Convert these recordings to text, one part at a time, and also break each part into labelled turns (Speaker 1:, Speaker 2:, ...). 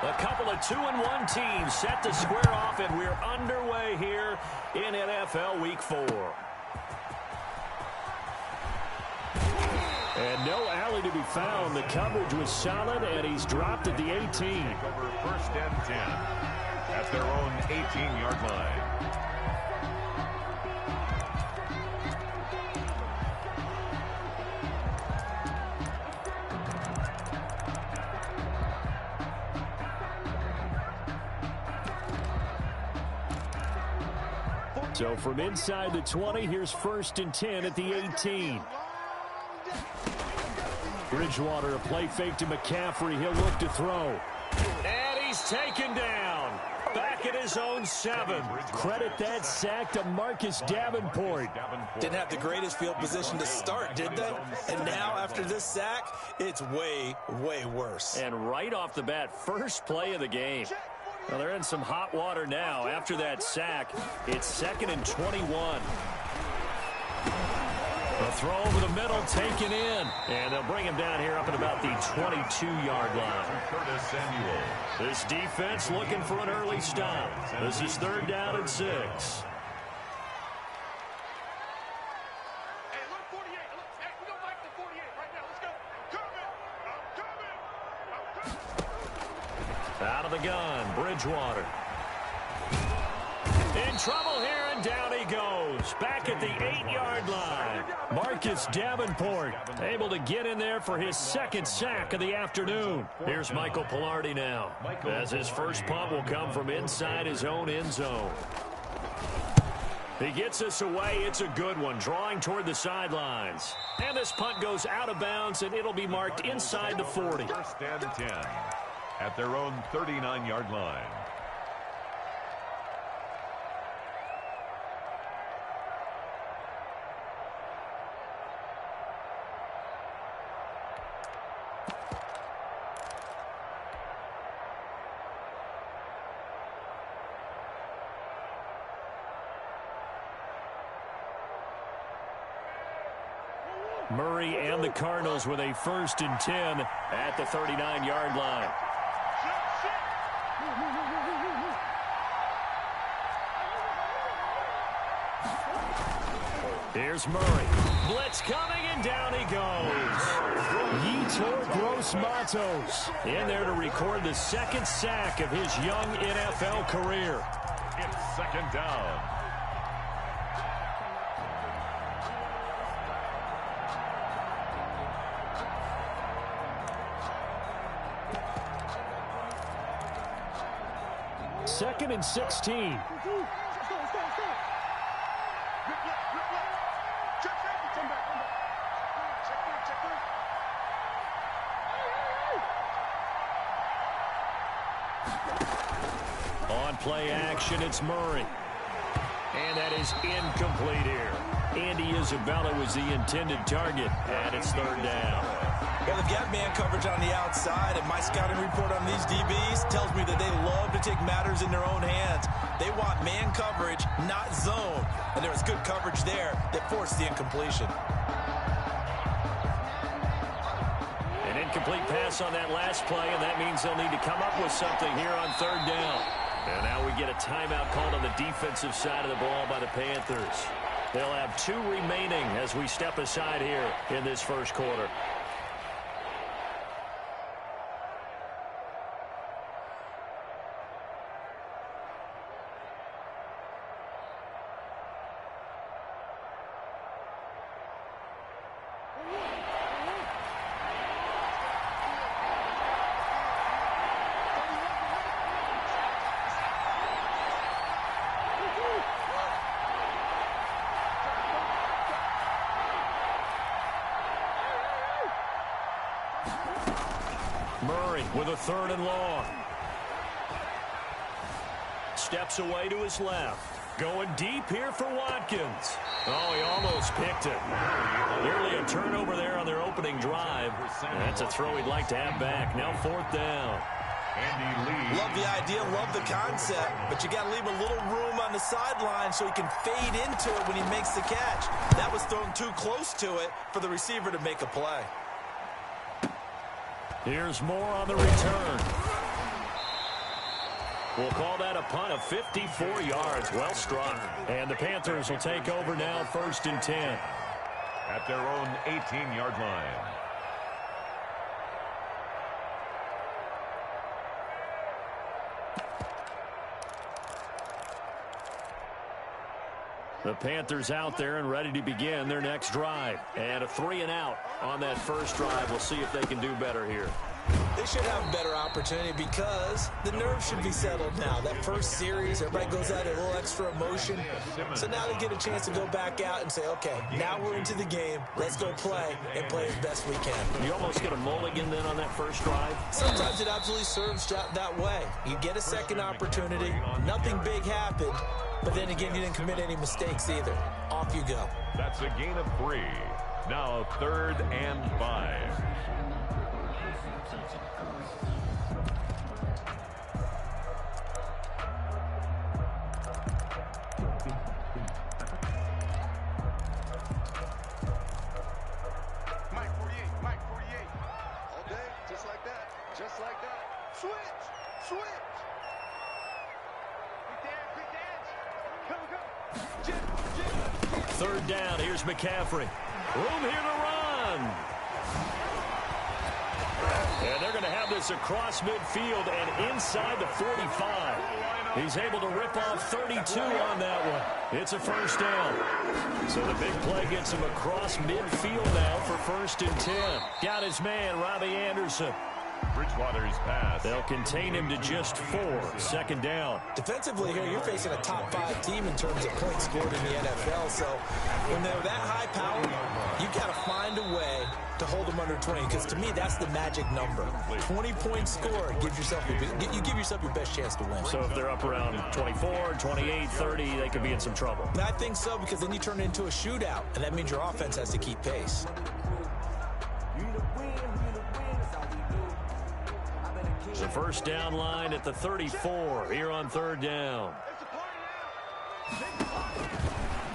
Speaker 1: A couple of 2-1 teams set to square off, and we're underway here in NFL Week 4. And no alley to be found. The coverage was solid, and he's dropped at the 18.
Speaker 2: Over 1st and 10 at their own 18-yard line.
Speaker 1: So from inside the 20, here's 1st and 10 at the 18. Bridgewater, a play fake to McCaffrey. He'll look to throw. And he's taken down. Back at his own 7. Credit that sack to Marcus Davenport.
Speaker 3: Didn't have the greatest field position to start, did they? And now, after this sack, it's way, way worse.
Speaker 1: And right off the bat, first play of the game. Well, they're in some hot water now. After that sack, it's 2nd and 21. A throw over the middle, taken in. And they'll bring him down here up at about the 22-yard line.
Speaker 2: Curtis Samuel.
Speaker 1: This defense looking for an early stop. This is 3rd down and 6. Out of the gun, Bridgewater. In trouble here, and down he goes. Back at the 8-yard line. Marcus Davenport able to get in there for his 2nd sack of the afternoon. Here's Michael Palardy now, as his first punt will come from inside his own end zone. He gets us away. It's a good one, drawing toward the sidelines. And this punt goes out of bounds, and it'll be marked inside the 40.
Speaker 2: 1st and 10 at their own 39-yard line.
Speaker 1: Murray and the Cardinals with a 1st and 10 at the 39-yard line. Here's Murray. Blitz coming, and down he goes. Yetur Gross-Matos in there to record the 2nd sack of his young NFL career.
Speaker 2: It's 2nd down.
Speaker 1: Second and 16. On play action, it's Murray. And that is incomplete here. Andy Isabella was the intended target, and it's 3rd down.
Speaker 3: Well, they've got man coverage on the outside, and my scouting report on these DBs tells me that they love to take matters in their own hands. They want man coverage, not zone. And there was good coverage there that forced the incompletion.
Speaker 1: An incomplete pass on that last play, and that means they'll need to come up with something here on 3rd down. And now we get a timeout called on the defensive side of the ball by the Panthers. They'll have 2 remaining as we step aside here in this first quarter. Murray with a 3rd and long. Steps away to his left. Going deep here for Watkins. Oh, he almost picked it. Nearly a turnover there on their opening drive. That's a throw he'd like to have back. Now 4th down.
Speaker 2: Andy Lee.
Speaker 3: Love the idea, love the concept, but you got to leave a little room on the sideline so he can fade into it when he makes the catch. That was thrown too close to it for the receiver to make a play.
Speaker 1: Here's more on the return. We'll call that a punt of 54 yards. Well struck. And the Panthers will take over now, 1st and 10.
Speaker 2: At their own 18-yard line.
Speaker 1: The Panthers out there and ready to begin their next drive. And a 3-and-out on that first drive. We'll see if they can do better here.
Speaker 3: They should have a better opportunity because the nerves should be settled now. That first series, everybody goes out a little extra emotion. So now they get a chance to go back out and say, okay, now we're into the game. Let's go play and play as best we can.
Speaker 1: You almost get a mulligan then on that first drive?
Speaker 3: Sometimes it absolutely serves that way. You get a second opportunity. Nothing big happened. But then again, you didn't commit any mistakes either. Off you go.
Speaker 2: That's a gain of 3. Now 3rd and 5.
Speaker 1: Third down, here's McCaffrey. Room here to run. And they're going to have this across midfield and inside the 45. He's able to rip off 32 on that one. It's a first down. So the big play gets him across midfield now for 1st and 10. Got his man, Robbie Anderson.
Speaker 2: Bridgewater's pass.
Speaker 1: They'll contain him to just 4. 2nd down.
Speaker 3: Defensively here, you're facing a top 5 team in terms of points scored in the NFL. So when they're that high power, you got to find a way to hold them under 20. Because to me, that's the magic number. 20 points scored gives yourself you give yourself your best chance to win.
Speaker 1: So if they're up around 24, 28, 30, they could be in some trouble.
Speaker 3: And I think so, because then you turn it into a shootout, and that means your offense has to keep pace.
Speaker 1: The first down line at the 34 here on 3rd down.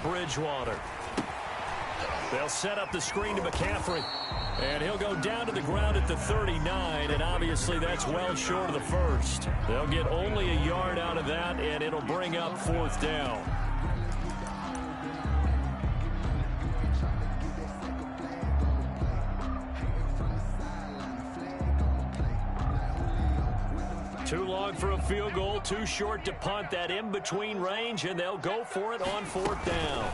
Speaker 1: Bridgewater. They'll set up the screen to McCaffrey. And he'll go down to the ground at the 39, and obviously that's well short of the first. They'll get only a yard out of that, and it'll bring up 4th down. Too long for a field goal, too short to punt. That in-between range, and they'll go for it on 4th down.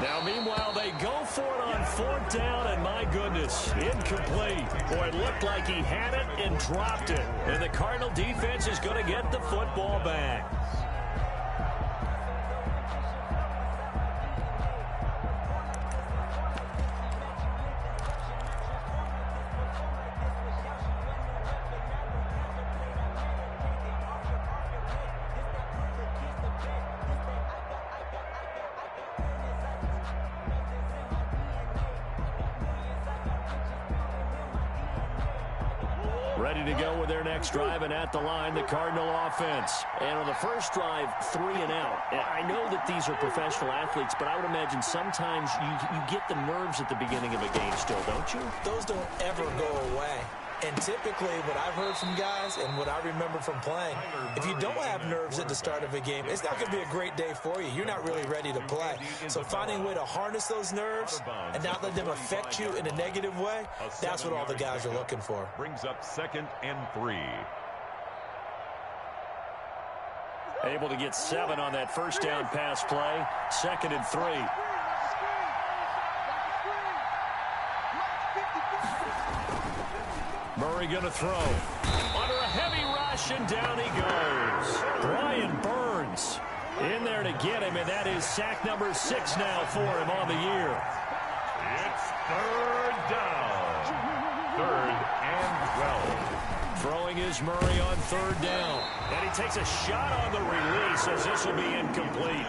Speaker 1: Now, meanwhile, they go for it on 4th down, and my goodness, incomplete. Boy, it looked like he had it and dropped it. And the Cardinal defense is going to get the football back. Ready to go with their next drive, and at the line, the Cardinal offense. And on the first drive, 3-and-out. I know that these are professional athletes, but I would imagine sometimes you get the nerves at the beginning of a game still, don't you?
Speaker 3: Those don't ever go away. And typically, what I've heard from guys and what I remember from playing, if you don't have nerves at the start of a game, it's not going to be a great day for you. You're not really ready to play. So finding a way to harness those nerves and not let them affect you in a negative way, that's what all the guys are looking for.
Speaker 2: Brings up 2nd and 3.
Speaker 1: Able to get 7 on that first down pass play. 2nd and 3. Murray going to throw. Under a heavy rush, and down he goes. Brian Burns in there to get him, and that is sack number 6 now for him on the year.
Speaker 2: It's 3rd down. 3rd and 12.
Speaker 1: Throwing is Murray on 3rd down. And he takes a shot on the release as this will be incomplete.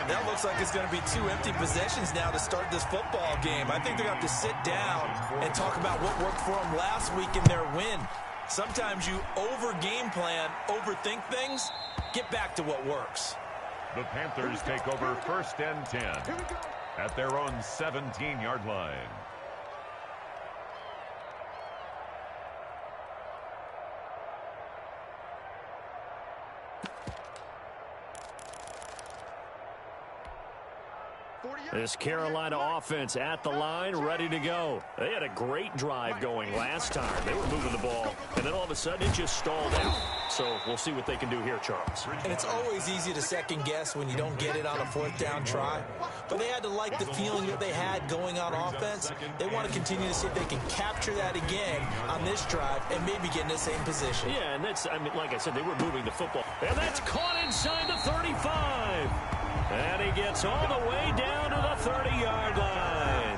Speaker 3: That looks like it's going to be 2 empty possessions now to start this football game. I think they're going to have to sit down and talk about what worked for them last week in their win. Sometimes you over-game plan, overthink things, get back to what works.
Speaker 2: The Panthers take over 1st and 10 at their own 17-yard line.
Speaker 1: This Carolina offense at the line, ready to go. They had a great drive going last time. They were moving the ball, and then all of a sudden it just stalled out. So we'll see what they can do here, Charles.
Speaker 3: And it's always easy to second guess when you don't get it on a fourth down try. But they had to like the feeling that they had going on offense. They want to continue to see if they can capture that again on this drive and maybe get in the same position.
Speaker 1: Yeah, and that's, I mean, like I said, they were moving the football. And that's caught inside the 35. And he gets all the way down to the 30-yard line.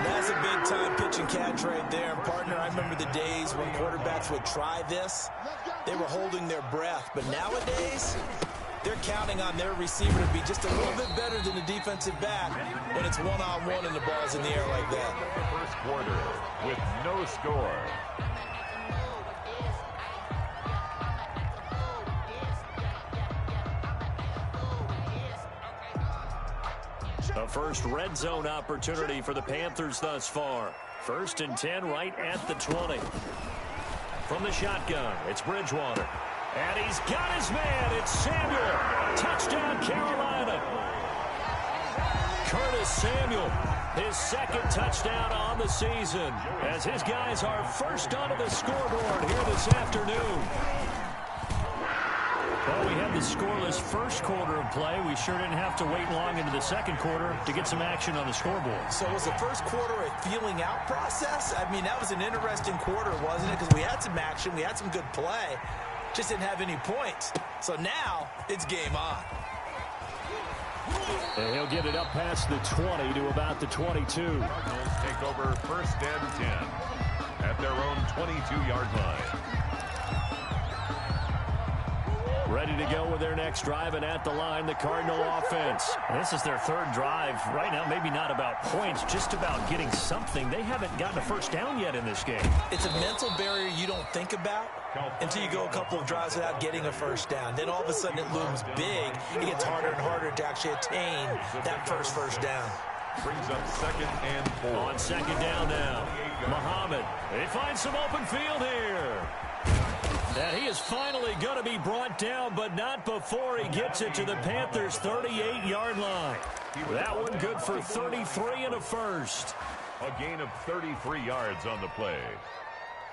Speaker 3: That's a big-time pitch and catch right there. And, partner, I remember the days when quarterbacks would try this. They were holding their breath. But nowadays, they're counting on their receiver to be just a little bit better than the defensive back when it's one-on-one and the ball's in the air like that.
Speaker 2: First quarter with no score.
Speaker 1: A first red zone opportunity for the Panthers thus far. 1st and 10 right at the 20. From the shotgun, it's Bridgewater. And he's got his man. It's Samuel. Touchdown, Carolina. Curtis Samuel, his 2nd touchdown on the season, as his guys are first onto the scoreboard here this afternoon. Well, we had the scoreless first quarter of play. We sure didn't have to wait long into the second quarter to get some action on the scoreboard.
Speaker 3: So was the first quarter a feeling out process? I mean, that was an interesting quarter, wasn't it? Because we had some action, we had some good play, just didn't have any points. So now it's game on.
Speaker 1: And he'll get it up past the 20 to about the 22.
Speaker 2: Cardinals take over 1st and 10 at their own 22-yard line.
Speaker 1: Ready to go with their next drive, and at the line, the Cardinal offense. This is their 3rd drive. Right now, maybe not about points, just about getting something. They haven't gotten a first down yet in this game.
Speaker 3: It's a mental barrier you don't think about until you go a couple of drives without getting a first down. Then all of a sudden it looms big. It gets harder and harder to actually attain that first down.
Speaker 2: Brings up 2nd and 4.
Speaker 1: On 2nd down now, Muhammad. He finds some open field here. And he is finally going to be brought down, but not before he gets it to the Panthers' 38-yard line. That one good for 33 and a first.
Speaker 2: A gain of 33 yards on the play.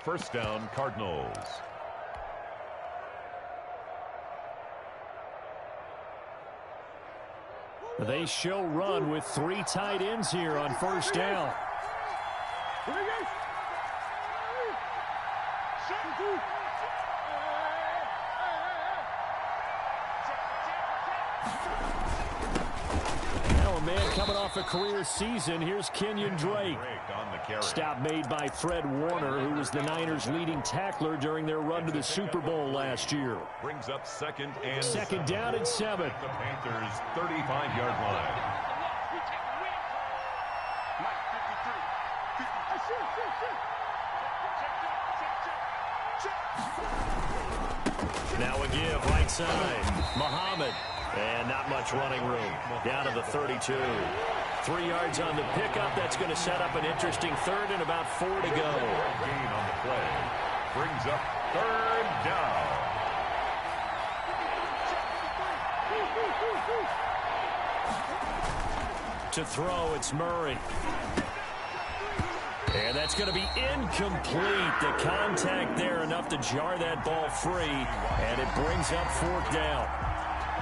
Speaker 2: First down, Cardinals.
Speaker 1: They show run with 3 tight ends here on first down. Now a man coming off a career season. Here's Kenyon Drake. Stop made by Fred Warner, who was the Niners' leading tackler during their run to the Super Bowl last year.
Speaker 2: Brings up 2nd and
Speaker 1: 2nd down and 7.
Speaker 2: The Panthers' 35-yard line.
Speaker 1: Now a give right side. Muhammad. And not much running room. Down to the 32. 3 yards on the pickup. That's going to set up an interesting 3rd and about 4 to go.
Speaker 2: Gain on the play. Brings up 3rd down.
Speaker 1: To throw, it's Murray. And that's going to be incomplete. The contact there enough to jar that ball free. And it brings up 4th down.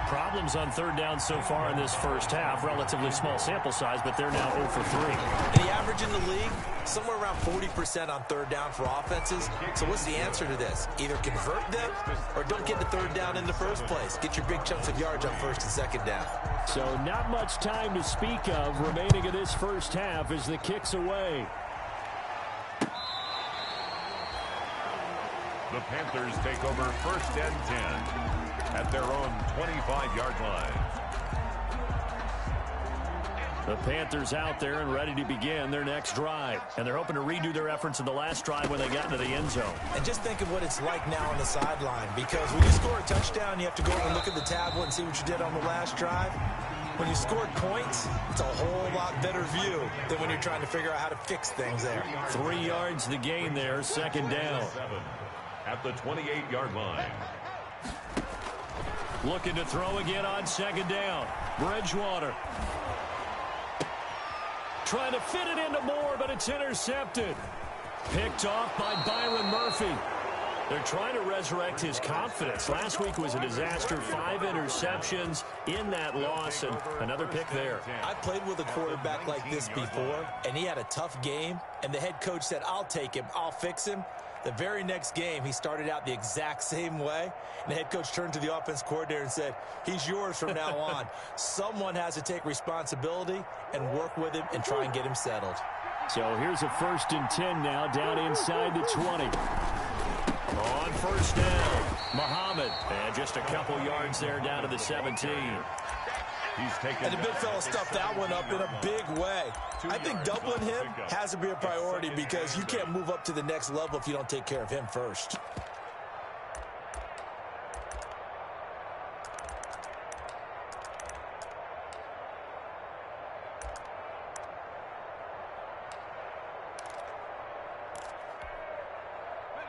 Speaker 1: Problems on 3rd down so far in this first half. Relatively small sample size, but they're now 0 for 3.
Speaker 3: And the average in the league, somewhere around 40% on 3rd down for offenses. So what's the answer to this? Either convert them or don't get the 3rd down in the first place. Get your big chunks of yards on 1st and 2nd down.
Speaker 1: So not much time to speak of remaining of this first half as the kick's away.
Speaker 2: The Panthers take over 1st and 10 at their own 25-yard line.
Speaker 1: The Panthers out there and ready to begin their next drive. And they're hoping to redo their efforts in the last drive when they got into the end zone.
Speaker 3: And just think of what it's like now on the sideline. Because when you score a touchdown, you have to go and look at the tablet and see what you did on the last drive. When you scored points, it's a whole lot better view than when you're trying to figure out how to fix things there.
Speaker 1: 3 yards the gain there, 2nd down.
Speaker 2: At the 28-yard line.
Speaker 1: Looking to throw again on second down. Bridgewater. Trying to fit it into Moore, but it's intercepted. Picked off by Byron Murphy. They're trying to resurrect his confidence. Last week was a disaster. 5 interceptions in that loss, and another pick there.
Speaker 3: I played with a quarterback like this before, and he had a tough game, and the head coach said, I'll take him, I'll fix him. The very next game, he started out the exact same way, and the head coach turned to the offense coordinator and said, he's yours from now on. Someone has to take responsibility and work with him and try and get him settled.
Speaker 1: So here's a 1st and 10 now, down inside the 20. On first down, Muhammad. And just a couple yards there down to the 17.
Speaker 3: And the big fella stuffed that one up in a big way. I think doubling him has to be a priority because you can't move up to the next level if you don't take care of him first.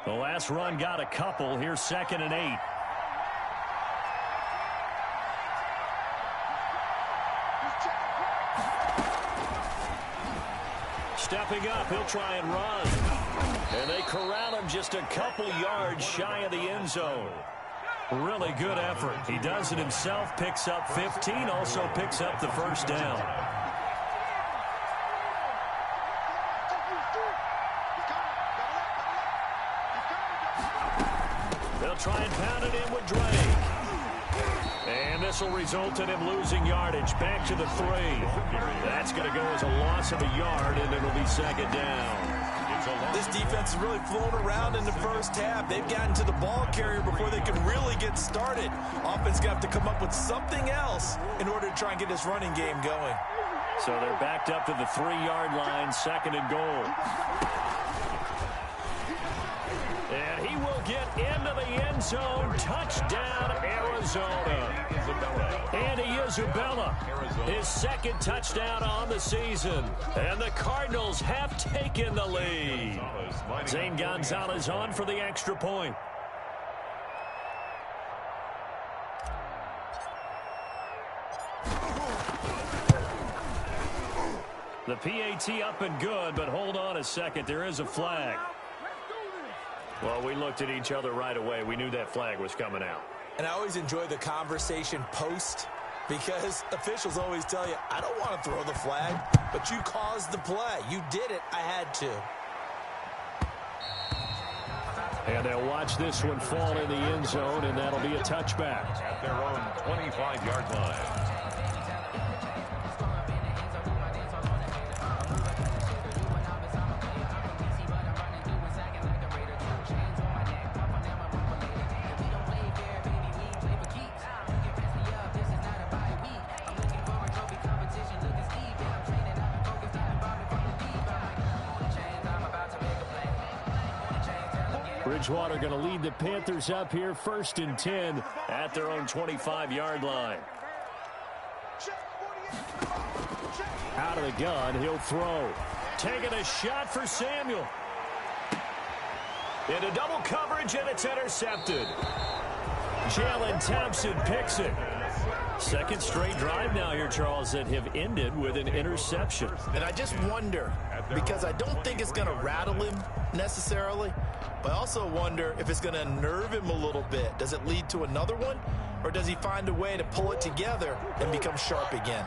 Speaker 1: The last run got a couple. Here's 2nd and 8. Stepping up, he'll try and run. And they corral him just a couple yards shy of the end zone. Really good effort. He does it himself, picks up 15, also picks up the first down. They'll try and pound it in with Drake. And this will result in him losing yardage. Back to the 3. That's going to go as a loss of a yard, and it'll be 2nd down.
Speaker 3: This defense has really flown around in the first half. They've gotten to the ball carrier before they can really get started. Offense going to have to come up with something else in order to try and get this running game going.
Speaker 1: So they're backed up to the 3-yard line, 2nd and goal. And he will get into the end zone. Touchdown, Arizona. Andy Isabella, his 2nd touchdown on the season. And the Cardinals have taken the lead. Zane Gonzalez on for the extra point. The PAT up and good, but hold on a second. There is a flag. Well, we looked at each other right away. We knew that flag was coming out.
Speaker 3: And I always enjoy the conversation post because officials always tell you, I don't want to throw the flag, but you caused the play. You did it. I had to.
Speaker 1: And they'll watch this one fall in the end zone, and that'll be a touchback.
Speaker 2: At their own 25-yard line.
Speaker 1: Bridgewater going to lead the Panthers up here, 1st and 10 at their own 25-yard line. Out of the gun, he'll throw. Taking a shot for Samuel. Into double coverage, and it's intercepted. Jalen Thompson picks it. 2nd straight drive now here, Charles, that have ended with an interception.
Speaker 3: And I just wonder, because I don't think it's going to rattle him necessarily, but I also wonder if it's going to unnerve him a little bit. Does it lead to another one, or does he find a way to pull it together and become sharp again?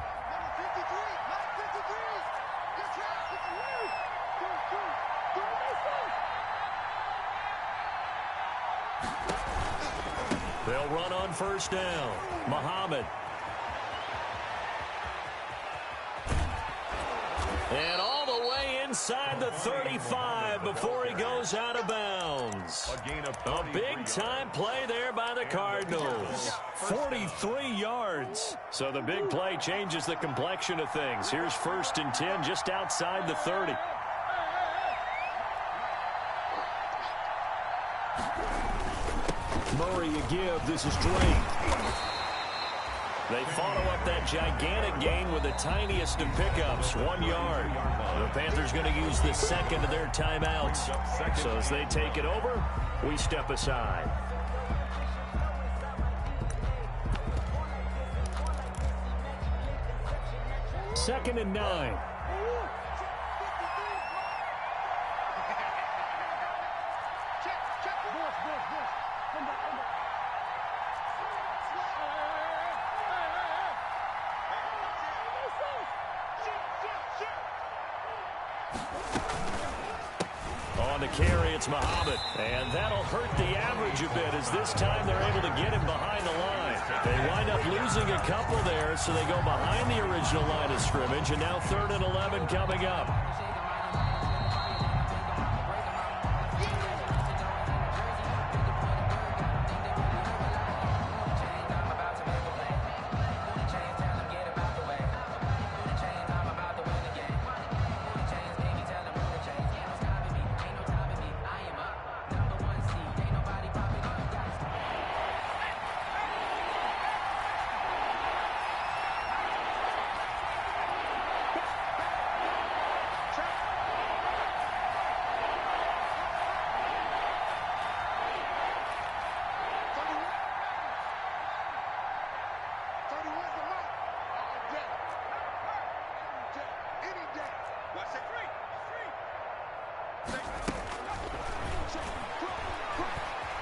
Speaker 1: They'll run on first down. Muhammad. And all the way inside the 35 before he goes out of bounds. A big-time play there by the Cardinals. 43 yards. So the big play changes the complexion of things. Here's 1st and 10 just outside the 30. Murray a give. This is Drake. They follow up that gigantic gain with the tiniest of pickups, 1 yard. The Panthers going to use the 2nd of their timeouts. So as they take it over, we step aside. 2nd and 9. On the carry, it's Muhammad. And that'll hurt the average a bit as this time they're able to get him behind the line. They wind up losing a couple there, so they go behind the original line of scrimmage. And now 3rd and 11 coming up.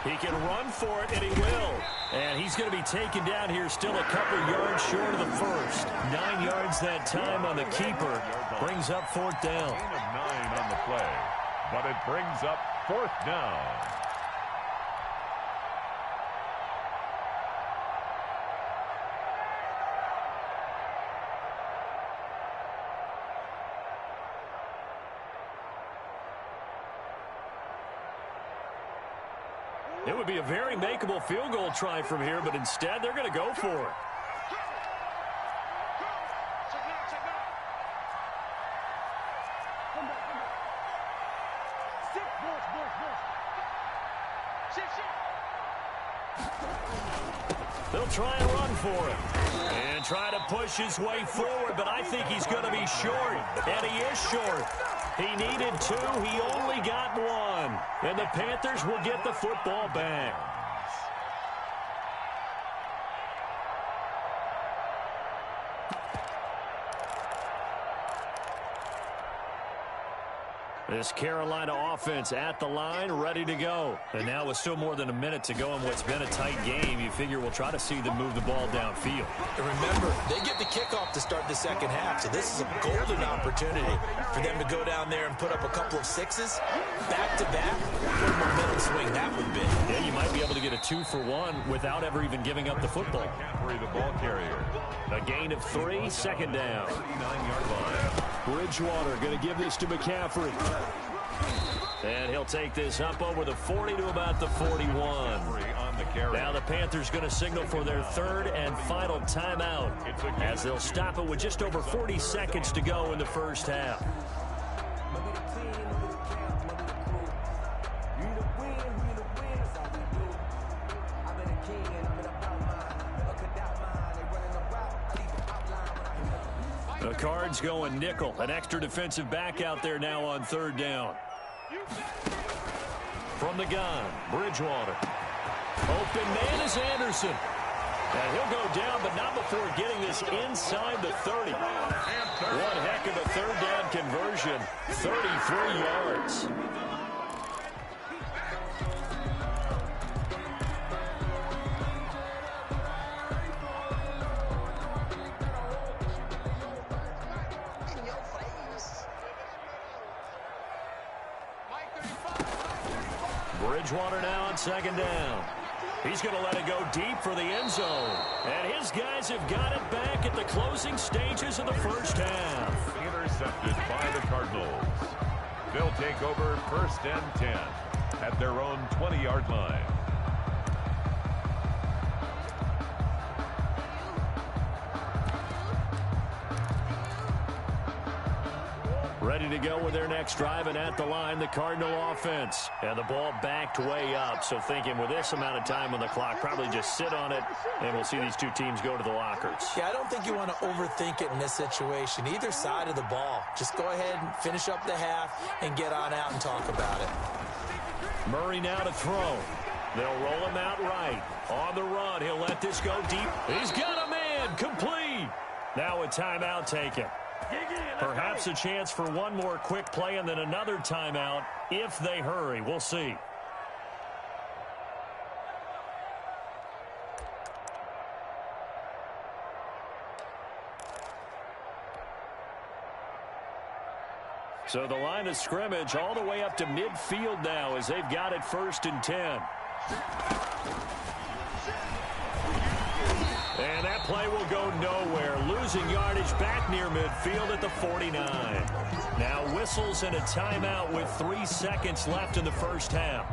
Speaker 1: He can run for it, and he will. And he's going to be taken down here still a couple yards short of the first. 9 yards that time on the keeper. Brings up 4th down.
Speaker 2: Gain of 9 on the play, but it brings up 4th down.
Speaker 1: It would be a very makeable field goal try from here, but instead they're going to go for it. They'll try and run for it. And try to push his way forward, but I think he's going to be short. And he is short. He needed 2. He only got 1. And the Panthers will get the football back. This Carolina offense at the line, ready to go. And now with still more than a minute to go in what's been a tight game, you figure we'll try to see them move the ball downfield.
Speaker 3: And remember, they get the kickoff to start the second half, so this is a golden opportunity for them to go down there and put up a couple of sixes back-to-back. What a momentum swing that would be.
Speaker 1: Yeah, you might be able to get a 2-for-1 without ever even giving up the football.
Speaker 2: McCaffrey, the ball carrier.
Speaker 1: A gain of 3, 2nd down.
Speaker 2: 39-yard line.
Speaker 1: Bridgewater going to give this to McCaffrey. And he'll take this up over the 40 to about the 41.
Speaker 2: On the carry.
Speaker 1: Now the Panthers going to signal for their 3rd and final timeout as they'll stop it with just over 40 seconds to go in the first half. The Cards going nickel. An extra defensive back out there now on 3rd down. From the gun, Bridgewater. Open man is Anderson. And he'll go down, but not before getting this inside the 30. One heck of a 3rd down conversion. 33 yards. Bridgewater now on 2nd down. He's going to let it go deep for the end zone. And his guys have got it back at the closing stages of the first half.
Speaker 2: Intercepted by the Cardinals. They'll take over 1st and 10 at their own 20-yard line.
Speaker 1: Ready to go with their next drive, and at the line, the Cardinal offense. And the ball backed way up, so thinking with this amount of time on the clock, probably just sit on it, and we'll see these two teams go to the lockers.
Speaker 3: Yeah, I don't think you want to overthink it in this situation. Either side of the ball. Just go ahead and finish up the half and get on out and talk about it.
Speaker 1: Murray now to throw. They'll roll him out right. On the run, he'll let this go deep. He's got a man, complete. Now a timeout taken. Perhaps a chance for one more quick play and then another timeout if they hurry. We'll see. So the line of scrimmage all the way up to midfield now as they've got it 1st and 10. And that play will go nowhere. Losing yardage back near midfield at the 49. Now whistles and a timeout with 3 seconds left in the first half.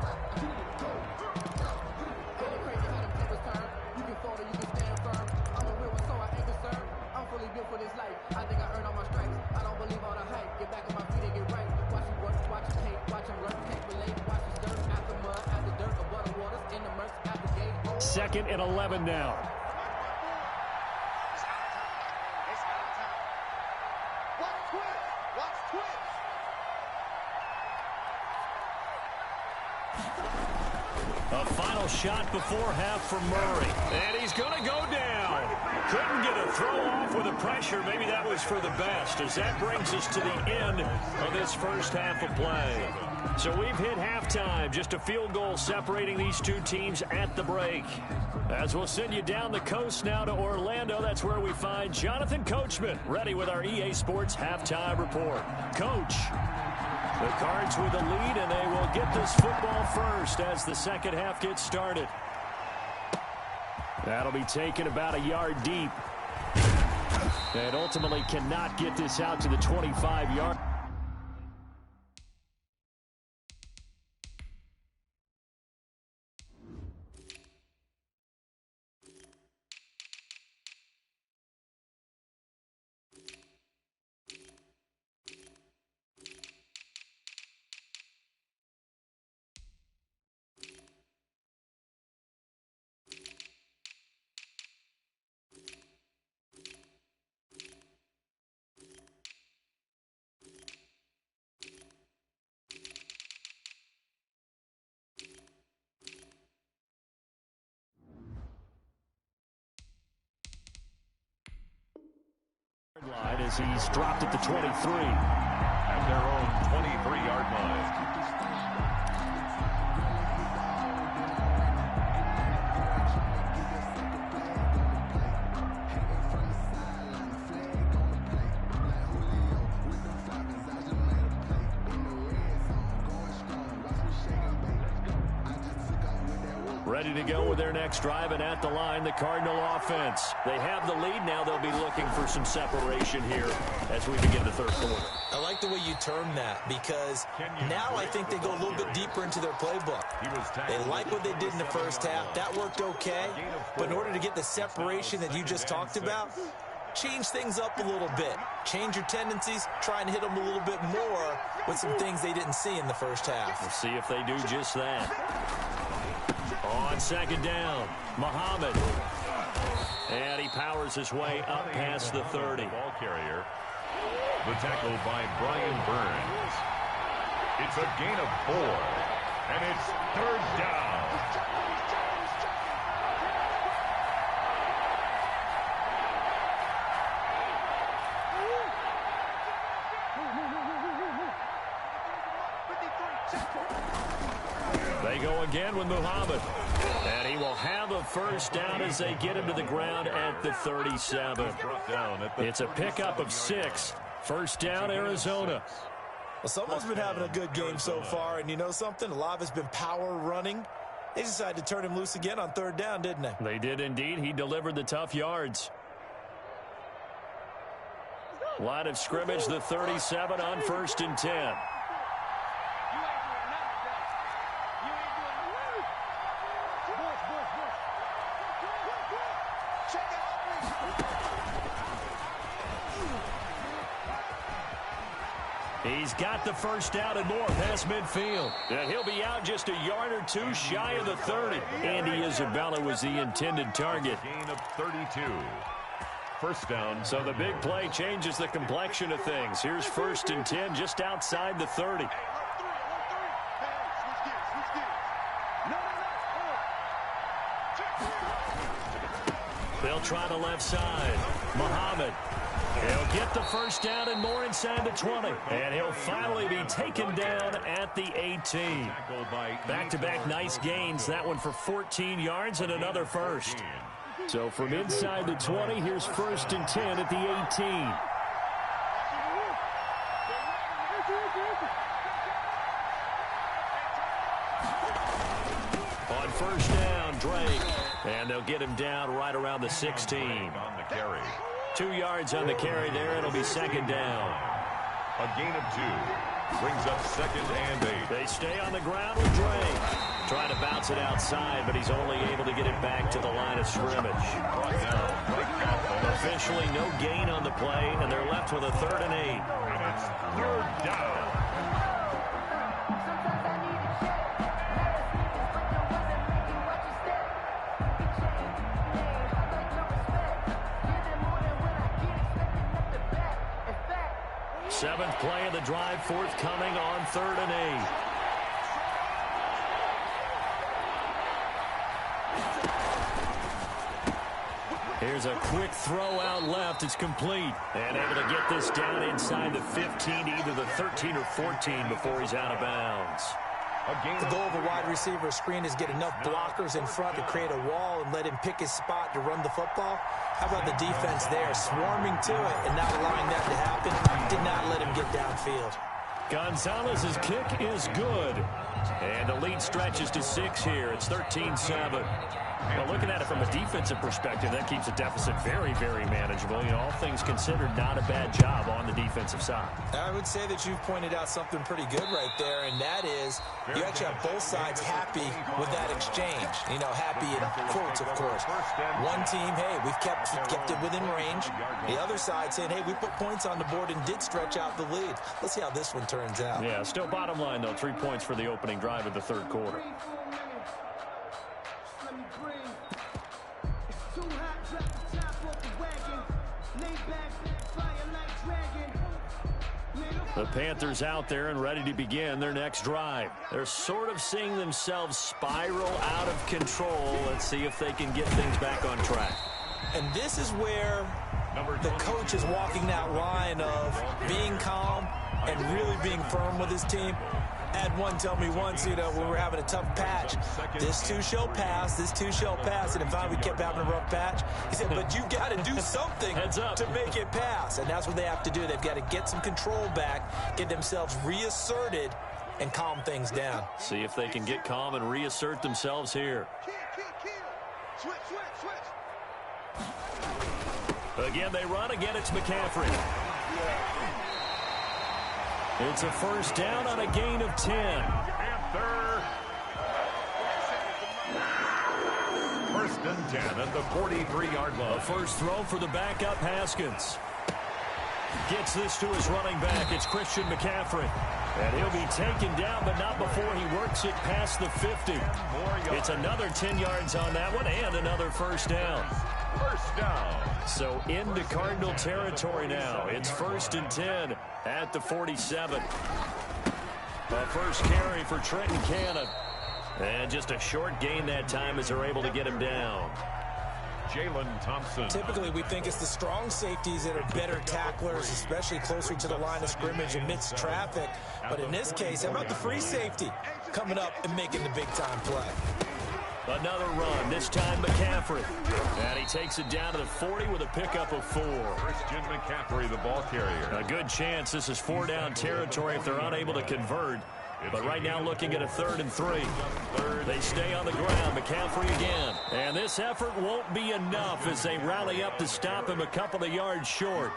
Speaker 1: Second and 11 now. A final shot before half for Murray. And he's going to go down. Couldn't get a throw off with the pressure. Maybe that was for the best, as that brings us to the end of this first half of play. So we've hit halftime. Just a field goal separating these two teams at the break. As we'll send you down the coast now to Orlando, that's where we find Jonathan Coachman, ready with our EA Sports Halftime Report. Coach, the Cards with a lead, and they will get this football first as the second half gets started. That'll be taken about a yard deep. And ultimately cannot get this out to the 25-yard. Line as he's dropped at the 23.
Speaker 2: At their own 23-yard line.
Speaker 1: Ready to go with their next drive, and at the line, the Cardinal offense. They have the lead now. They'll be looking for some separation here as we begin the third quarter.
Speaker 3: I like the way you term that, because now I think they go a little bit deeper into their playbook. They like what they did in the first half. That worked okay, but in order to get the separation that you just talked about, change things up a little bit. Change your tendencies, try and hit them a little bit more with some things they didn't see in the first half.
Speaker 1: We'll see if they do just that. On second down, Muhammad. And he powers his way up past the 30.
Speaker 2: Ball carrier. The tackle by Brian Burns. It's a gain of 4, and it's third down.
Speaker 1: They go again with Muhammad. And he will have a first down as they get him to the ground at the 37. It's a pickup of 6. First down, Arizona.
Speaker 3: Well, someone's been having a good game so far, and you know something? A lot of it's been power running. They decided to turn him loose again on third down, didn't they?
Speaker 1: They did indeed. He delivered the tough yards. Line of scrimmage, the 37 on 1st and 10. He's got the first down and more past midfield. And he'll be out just a yard or two shy of the 30. Andy Isabella was the intended target.
Speaker 2: Gain of 32. First down.
Speaker 1: So the big play changes the complexion of things. Here's 1st and 10 just outside the 30. They'll try the left side. Muhammad. He'll get the first down and more inside the 20. And he'll finally be taken down at the 18. Back-to-back nice gains. That one for 14 yards and another first. So from inside the 20, here's 1st and 10 at the 18. On first down, Drake. And they'll get him down right around the 16.
Speaker 2: On the carry.
Speaker 1: 2 yards on the carry there. It'll be 2nd down.
Speaker 2: A gain of 2. Brings up 2nd and 8.
Speaker 1: They stay on the ground with Drake. Trying to bounce it outside, but he's only able to get it back to the line of scrimmage. Officially no gain on the play, and they're left with a 3rd and 8.
Speaker 2: And it's 3rd down.
Speaker 1: Seventh play of the drive, forthcoming on 3rd and 8. Here's a quick throw out left. It's complete. And able to get this down inside the 15, either the 13 or 14 before he's out of bounds.
Speaker 3: The goal of a wide receiver screen is get enough blockers in front to create a wall and let him pick his spot to run the football. How about the defense there, swarming to it and not allowing that to happen? Did not let him get downfield.
Speaker 1: Gonzalez's kick is good. And the lead stretches to 6 here. It's 13-7. Well, looking at it from a defensive perspective, that keeps the deficit very, very manageable. You know, all things considered, not a bad job on the defensive side.
Speaker 3: I would say that you've pointed out something pretty good right there, and that is you actually have both sides happy with that exchange. You know, happy in quotes, of course. One team, hey, we've kept it within range. The other side saying, hey, we put points on the board and did stretch out the lead. Let's see how this one turns out.
Speaker 1: Yeah, still bottom line, though, 3 points for the opening drive of the 3rd quarter. The Panthers out there and ready to begin their next drive. They're sort of seeing themselves spiral out of control. Let's see if they can get things back on track.
Speaker 3: And this is where the coach is walking that line of being calm and really being firm with his team. I had one tell me once, you know, when we were having a tough patch, this too shall pass, this too shall pass. And in fact, we kept having a rough patch. He said, but you got to do something to make it pass. And that's what they have to do. They've got to get some control back, get themselves reasserted, and calm things down.
Speaker 1: See if they can get calm and reassert themselves here. Again, they run. Again, it's McCaffrey. It's a first down on a gain of 10.
Speaker 2: Panther. 1st and 10 at the 43-yard line.
Speaker 1: A first throw for the backup Haskins. Gets this to his running back. It's Christian McCaffrey. And he'll be taken down, but not before he works it past the 50. It's another 10 yards on that one and another first down.
Speaker 2: First down.
Speaker 1: So into Cardinal territory now. It's 1st and 10 at the 47. A first carry for Trenton Cannon. And just a short gain that time as they're able to get him down.
Speaker 2: Jalen Thompson.
Speaker 3: Typically, we think it's the strong safeties that are better tacklers, especially closer to the line of scrimmage amidst traffic. But in this case, how about the free safety coming up and making the big-time play?
Speaker 1: Another run, this time McCaffrey. And he takes it down to the 40 with a pickup of 4.
Speaker 2: Christian McCaffrey, the ball carrier.
Speaker 1: A good chance this is 4-down territory if they're unable to convert. But right now looking at a 3rd and 3. They stay on the ground. McCaffrey again. And this effort won't be enough as they rally up to stop him a couple of yards short.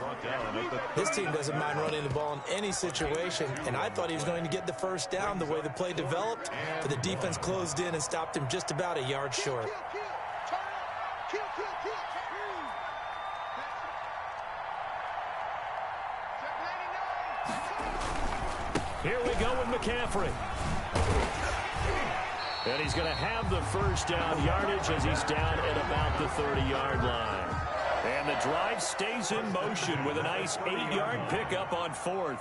Speaker 3: This team doesn't mind running the ball in any situation, and I thought he was going to get the first down the way the play developed, but the defense closed in and stopped him just about a yard short.
Speaker 1: Here we go with McCaffrey. And he's going to have the first down yardage as he's down at about the 30-yard line. And the drive stays in motion with a nice 8-yard pickup on 4th.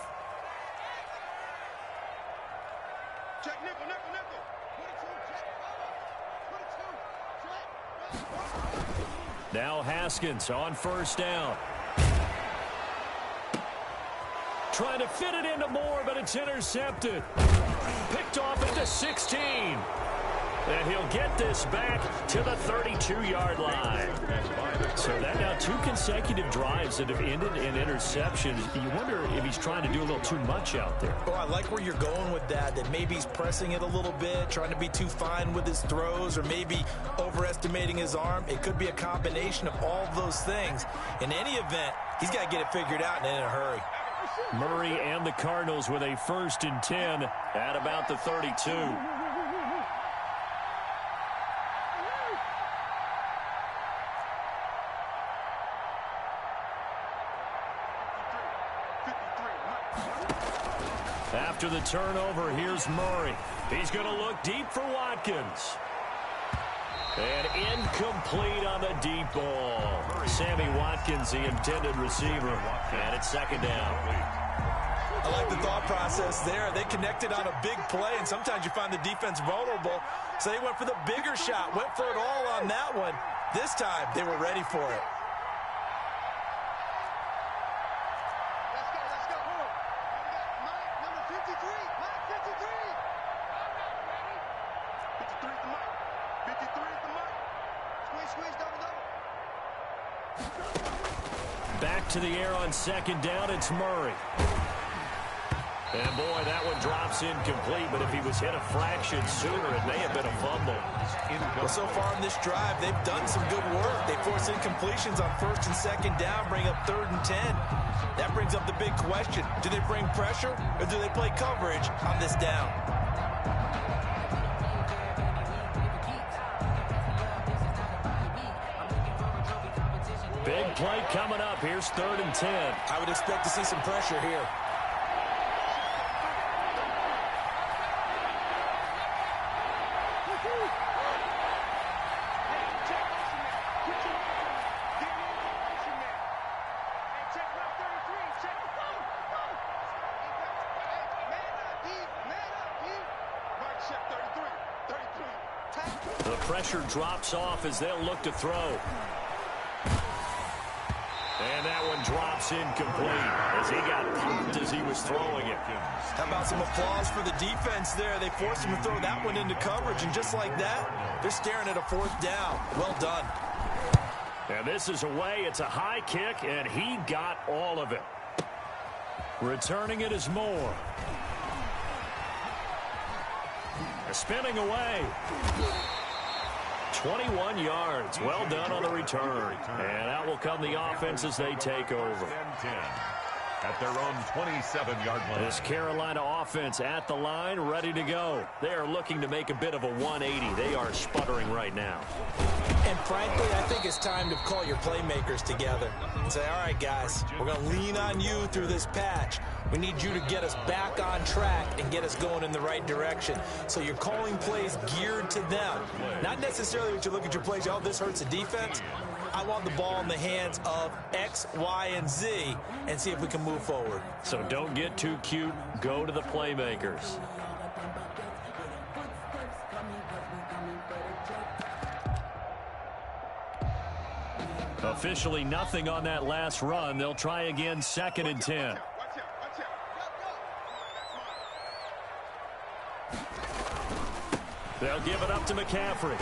Speaker 1: Now Haskins on first down. trying to fit it into Moore, but it's intercepted. Picked off at the 16. And he'll get this back to the 32-yard line. So that now 2 consecutive drives that have ended in interceptions. You wonder if he's trying to do a little too much out there.
Speaker 3: Oh, I like where you're going with that maybe he's pressing it a little bit, trying to be too fine with his throws, or maybe overestimating his arm. It could be a combination of all of those things. In any event, he's got to get it figured out and in a hurry.
Speaker 1: Murray and the Cardinals with a 1st and 10 at about the 32. After the turnover, here's Murray. He's going to look deep for Watkins. And incomplete on the deep ball. Sammy Watkins, the intended receiver. And it's 2nd down.
Speaker 3: I like the thought process there. They connected on a big play, and sometimes you find the defense vulnerable. So they went for the bigger shot, went for it all on that one. This time, they were ready for it.
Speaker 1: Back to the air on 2nd down, it's Murray. And boy, that one drops incomplete, but if he was hit a fraction sooner, it may have been a fumble.
Speaker 3: Well, so far in this drive, they've done some good work. They force incompletions on 1st and 2nd down, bring up 3rd and 10. That brings up the big question. Do they bring pressure, or do they play coverage on this down?
Speaker 1: Big play coming up. Here's 3rd and 10.
Speaker 3: I would expect to see some pressure here.
Speaker 1: The pressure drops off as they'll look to throw. And that one drops incomplete as he got pumped as he was throwing it.
Speaker 3: How about some applause for the defense there? They forced him to throw that one into coverage, and just like that, they're staring at a 4th down. Well done.
Speaker 1: And this is away. It's a high kick, and he got all of it. Returning it is Moore. Spinning away. 21 yards. Well done on the return. And out will come the offense as they take over.
Speaker 2: 10 at their own 27-yard line.
Speaker 1: This Carolina offense at the line, ready to go. They are looking to make a bit of a 180. They are sputtering right now.
Speaker 3: And frankly, I think it's time to call your playmakers together and say, all right, guys, we're going to lean on you through this patch. We need you to get us back on track and get us going in the right direction. So you're calling plays geared to them. Not necessarily what you look at your plays, oh, this hurts the defense. I want the ball in the hands of X, Y, and Z and see if we can move forward.
Speaker 1: So don't get too cute. Go to the playmakers. Officially nothing on that last run. They'll try again, 2nd and 10. They'll give it up to McCaffrey.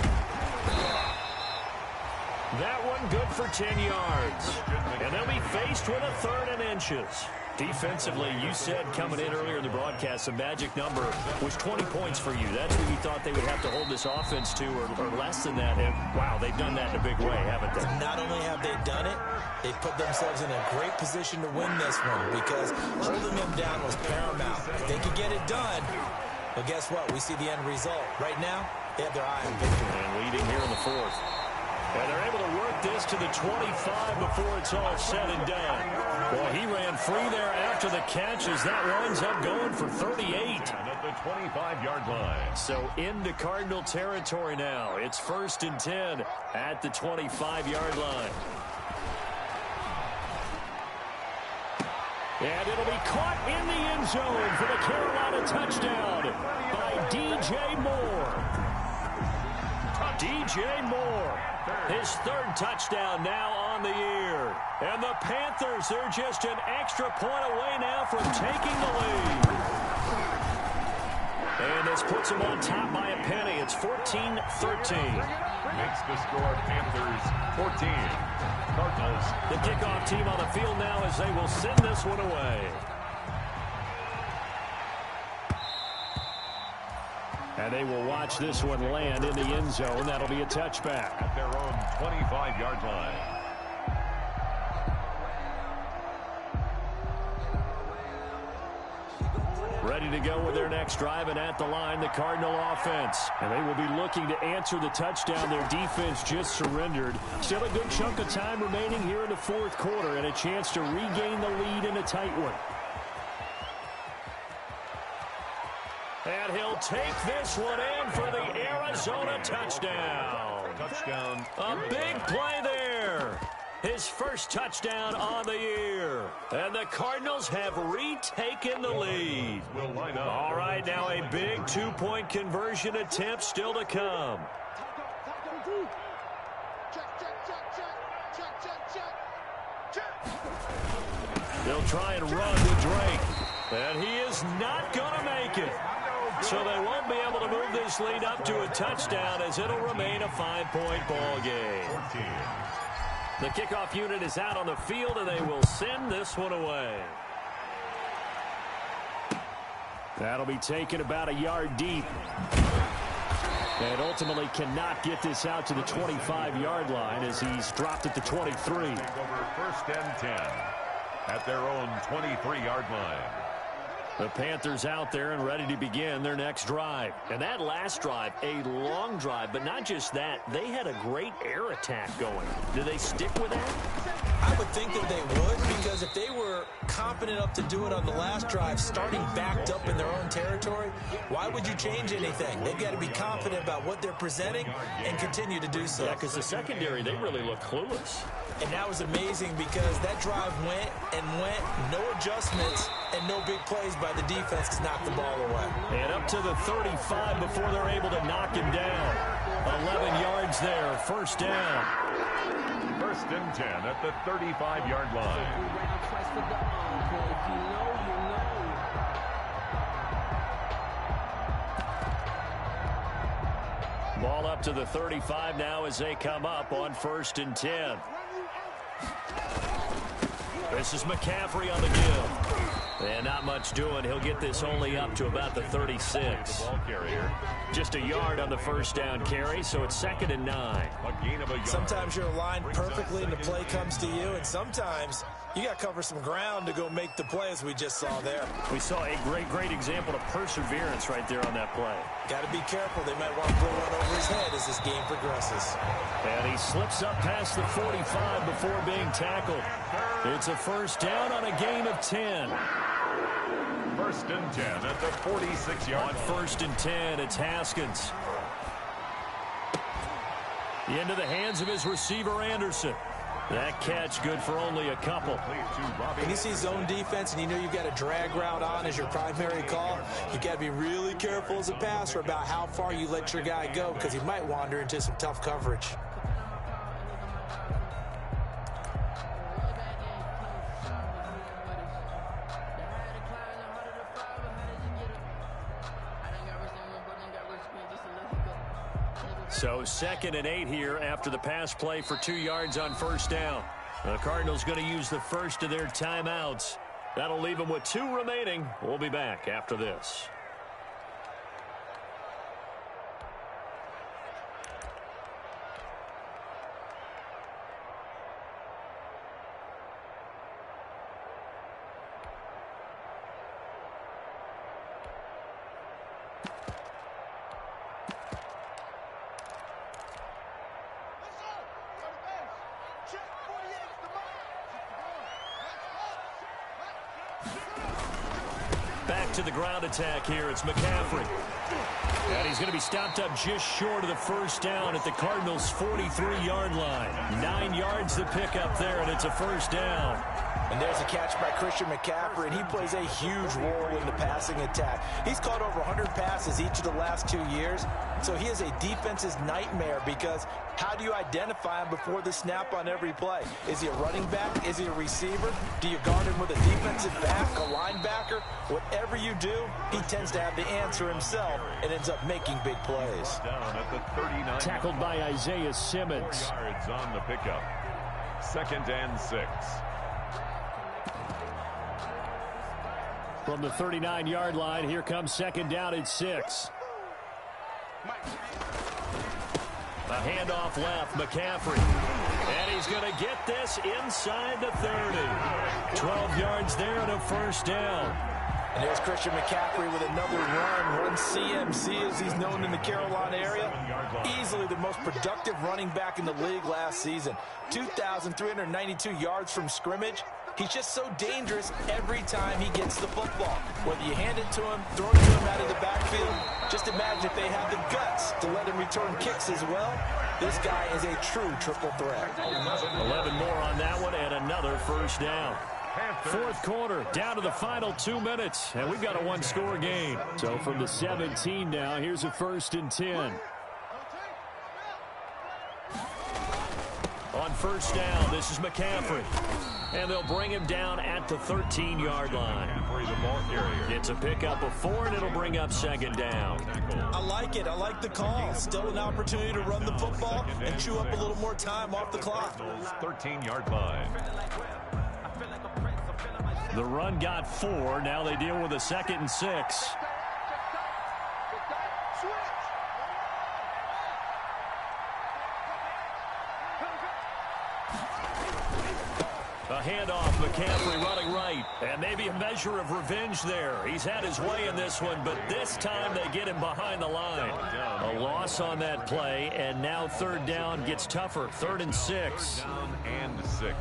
Speaker 1: That one good for 10 yards. And they'll be faced with a 3rd and inches. Defensively, you said coming in earlier in the broadcast, the magic number was 20 points for you. That's what you thought they would have to hold this offense to, or less than that. And, wow, they've done that in a big way, haven't they?
Speaker 3: Not only have they done it, they've put themselves in a great position to win this one because holding them down was paramount. If they could get it done, well, guess what? We see the end result. Right now, they have their eye on victory.
Speaker 1: And leading here in the 4th. And they're able to work this to the 25 before it's all said and done. Well, he ran free there after the catch as that winds up going for 38.
Speaker 2: And at the 25-yard line.
Speaker 1: So into Cardinal territory now. It's 1st and 10 at the 25-yard line. And it'll be caught in the end zone for the Carolina touchdown by DJ Moore. DJ Moore, his 3rd touchdown now on the year. And the Panthers, they're just an extra point away now from taking the lead. And this puts them on top by a penny. It's 14-13.
Speaker 2: Makes the score Panthers 14. Cardinals.
Speaker 1: The kickoff team on the field now as they will send this one away. And they will watch this one land in the end zone. That'll be a touchback.
Speaker 2: At their own 25-yard line.
Speaker 1: Ready to go with their next drive, and at the line, the Cardinal offense. And they will be looking to answer the touchdown their defense just surrendered. Still a good chunk of time remaining here in the fourth quarter, and a chance to regain the lead in a tight one. And he'll take this one in for the Arizona touchdown.
Speaker 2: Touchdown.
Speaker 1: A big play there. His first touchdown on the year. And the Cardinals have retaken the lead.
Speaker 2: Will line up.
Speaker 1: All right, now a big two-point conversion attempt still to come. They'll try and run to Drake. And he is not going to make it. So they won't be able to move this lead up to a touchdown as it'll remain a 5-point ball game.
Speaker 2: 14.
Speaker 1: The kickoff unit is out on the field, and they will send this one away. That'll be taken about a yard deep. And ultimately cannot get this out to the 25-yard line as he's dropped at the 23.
Speaker 2: Over 1st and 10 at their own 23-yard line.
Speaker 1: The Panthers out there and ready to begin their next drive. And that last drive, a long drive, but not just that. They had a great air attack going. Do they stick with that?
Speaker 3: I would think that they would, because if they were confident enough to do it on the last drive, starting backed up in their own territory, why would you change anything? They've got to be confident about what they're presenting and continue to do so.
Speaker 1: Yeah, because the secondary, they really look clueless.
Speaker 3: And that was amazing because that drive went and went, no adjustments and no big plays by the defense to knock the ball away.
Speaker 1: And up to the 35 before they're able to knock him down. 11 yards there, first down.
Speaker 2: 1st and 10 at the 35-yard line.
Speaker 1: Ball up to the 35 now as they come up on 1st and 10. This is McCaffrey on the give. And not much doing. He'll get this only up to about the 36.
Speaker 2: The ball carrier.
Speaker 1: Just a yard on the first down carry, so it's 2nd and 9.
Speaker 2: A gain of a yard.
Speaker 3: Sometimes you're aligned perfectly and the play comes to you, and sometimes you got to cover some ground to go make the play, as we just saw there.
Speaker 1: We saw a great example of perseverance right there on that play.
Speaker 3: Got to be careful. They might want to blow one over his head as this game progresses.
Speaker 1: And he slips up past the 45 before being tackled. It's a first down on a gain of 10.
Speaker 2: 1st and 10 at the 46-yard
Speaker 1: On 1st and 10, it's Haskins. Into the hands of his receiver, Anderson. That catch good for only a couple.
Speaker 3: When you see zone defense and you know you've got a drag route on as your primary call, you got to be really careful as a passer about how far you let your guy go, because he might wander into some tough coverage.
Speaker 1: So 2nd and 8 here after the pass play for 2 yards on first down. The Cardinals going to use the first of their timeouts. That'll leave them with 2 remaining. We'll be back after this. To the ground attack here. It's McCaffrey. And he's going to be stopped up just short of the first down at the Cardinals' 43-yard line. 9 yards to pick up there, and it's a first down.
Speaker 3: And there's a catch by Christian McCaffrey, and he plays a huge role in the passing attack. He's caught over 100 passes each of the last 2 years, so he is a defense's nightmare because how do you identify him before the snap on every play? Is he a running back? Is he a receiver? Do you guard him with a defensive back, a linebacker? Whatever you do, he tends to have the answer himself and ends up making big plays.
Speaker 2: Down at the 39.
Speaker 1: Tackled by Isaiah Simmons.
Speaker 2: 4 yards on the pickup. 2nd and 6.
Speaker 1: From the 39-yard line, here comes 2nd down and 6. A handoff left, McCaffrey. And he's going to get this inside the 30. 12 yards there and a 1st down.
Speaker 3: And there's Christian McCaffrey with another run CMC, as he's known in the Carolina area. Easily the most productive running back in the league last season. 2,392 yards from scrimmage. He's just so dangerous every time he gets the football. Whether you hand it to him, throw it to him out of the backfield, just imagine if they have the guts to let him return kicks as well. This guy is a true triple threat.
Speaker 1: 11 more on that one and another 1st down. 4th quarter, down to the final 2 minutes, and we've got a 1-score game. So from the 17 now, here's a 1st and 10. On 1st down, this is McCaffrey. And they'll bring him down at the 13-yard line. It's a pickup of 4, and it'll bring up 2nd down.
Speaker 3: I like it. I like the call. Still an opportunity to run the football and chew up a little more time off the clock.
Speaker 2: 13-yard line.
Speaker 1: The run got 4. Now they deal with a 2nd and 6. A handoff, McCaffrey running right. And maybe a measure of revenge there. He's had his way in this one, but this time they get him behind the line. A loss on that play, and now 3rd down gets tougher. 3rd and 6.
Speaker 2: Down and 6.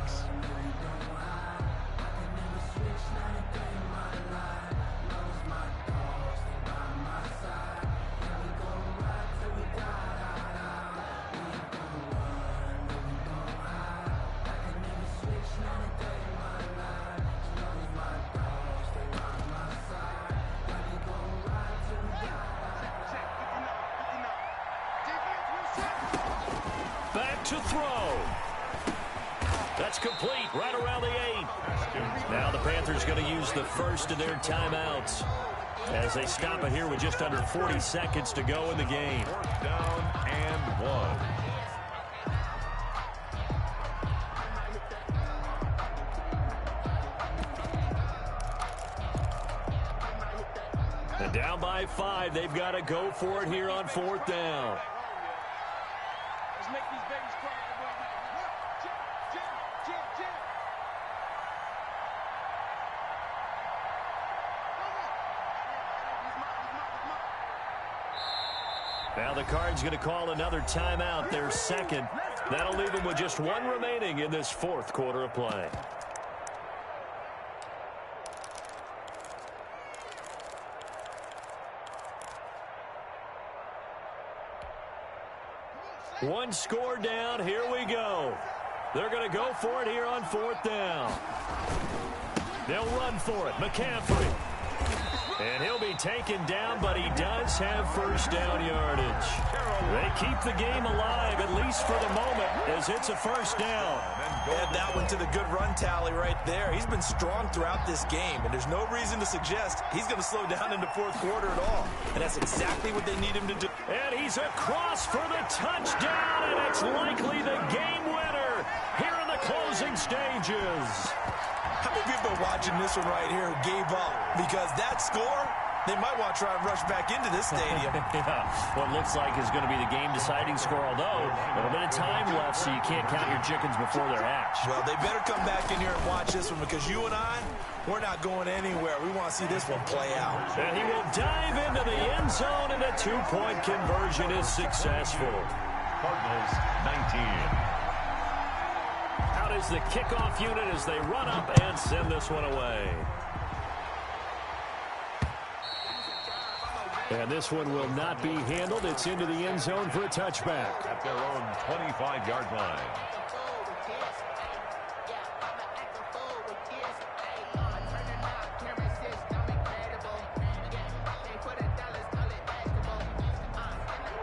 Speaker 1: Back to throw. That's complete right around the 8. Now the Panthers going to use the first of their timeouts as they stop it here with just under 40 seconds to go in the game.
Speaker 2: 4th down and 1.
Speaker 1: And down by 5, they've got to go for it here on 4th down. Now the Cards going to call another timeout, their 2nd. That'll leave them with just 1 remaining in this 4th quarter of play. One score down. Here we go. They're going to go for it here on 4th down. They'll run for it. McCaffrey. And he'll be taken down, but he does have 1st down yardage. They keep the game alive, at least for the moment, as it's a 1st down.
Speaker 3: Add that one to the good run tally right there. He's been strong throughout this game, and there's no reason to suggest he's going to slow down in the 4th quarter at all. And that's exactly what they need him to do.
Speaker 1: And he's across for the touchdown, and it's likely the game winner here in the closing stages.
Speaker 3: How many people are watching this one right here who gave up? Because that score, they might want to try and rush back into this stadium.
Speaker 1: Yeah, what looks like is going to be the game-deciding score, although a little bit of time left, so you can't count your chickens before they're hatched.
Speaker 3: Well, they better come back in here and watch this one, because you and I, we're not going anywhere. We want to see this one play out.
Speaker 1: And he will dive into the end zone, and a 2-point conversion is successful.
Speaker 2: Cardinals 19.
Speaker 1: Out is the kickoff unit as they run up and send this one away. And this one will not be handled. It's into the end zone for a touchback.
Speaker 2: At their own 25-yard line.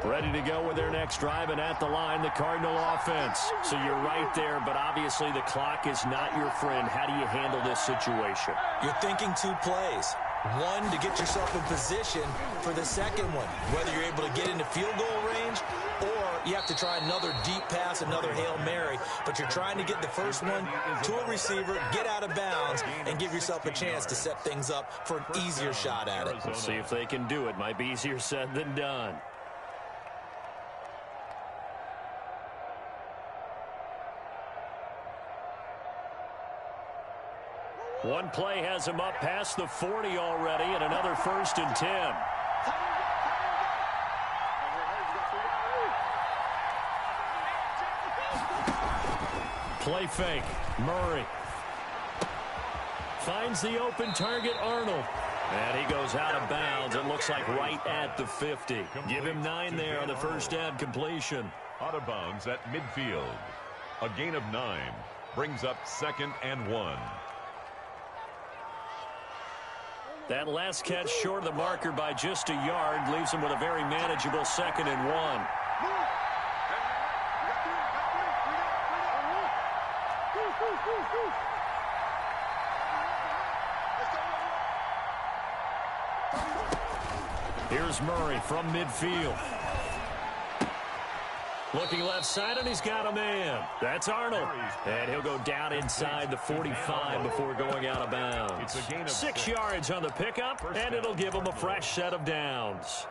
Speaker 1: Ready to go with their next drive, and at the line, the Cardinal offense. So you're right there, but obviously the clock is not your friend. How do you handle this situation?
Speaker 3: You're thinking 2 plays. One, to get yourself in position for the second one, whether you're able to get into field goal range or you have to try another deep pass, another Hail Mary. But you're trying to get the first one to a receiver, get out of bounds, and give yourself a chance to set things up for an easier shot at it.
Speaker 1: We'll see if they can do it. Might be easier said than done. One play has him up past the 40 already, and another 1st and 10. Play fake. Murray finds the open target, Arnold. And he goes out of bounds. It looks like right at the 50. Give him 9 there on the first down completion.
Speaker 2: Out of bounds at midfield. A gain of 9 brings up 2nd and 1.
Speaker 1: That last catch short of the marker by just a yard leaves him with a very manageable 2nd and 1. Here's Murray from midfield. Looking left side, and he's got a man. That's Arnold. And he'll go down inside the 45 before going out of bounds. 6 yards on the pickup, and it'll give him a fresh set of downs.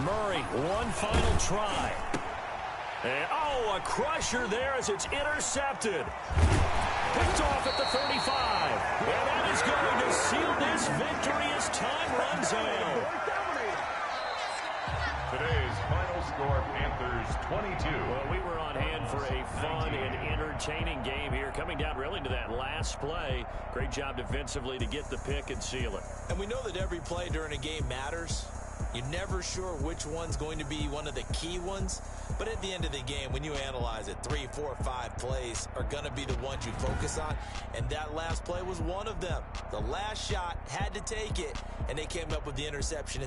Speaker 1: Murray, one final try. And, a crusher there as it's intercepted. Picked off at the 35. And that is going to seal this victory as time runs out.
Speaker 2: Today's final score, Panthers 22.
Speaker 1: Well, we were on hand for a fun and entertaining game here. Coming down really to that last play. Great job defensively to get the pick and seal it.
Speaker 3: And we know that every play during a game matters. You're never sure which one's going to be one of the key ones. But at the end of the game, when you analyze it, 3, 4, 5 plays are going to be the ones you focus on. And that last play was one of them. The last shot had to take it, and they came up with the interception.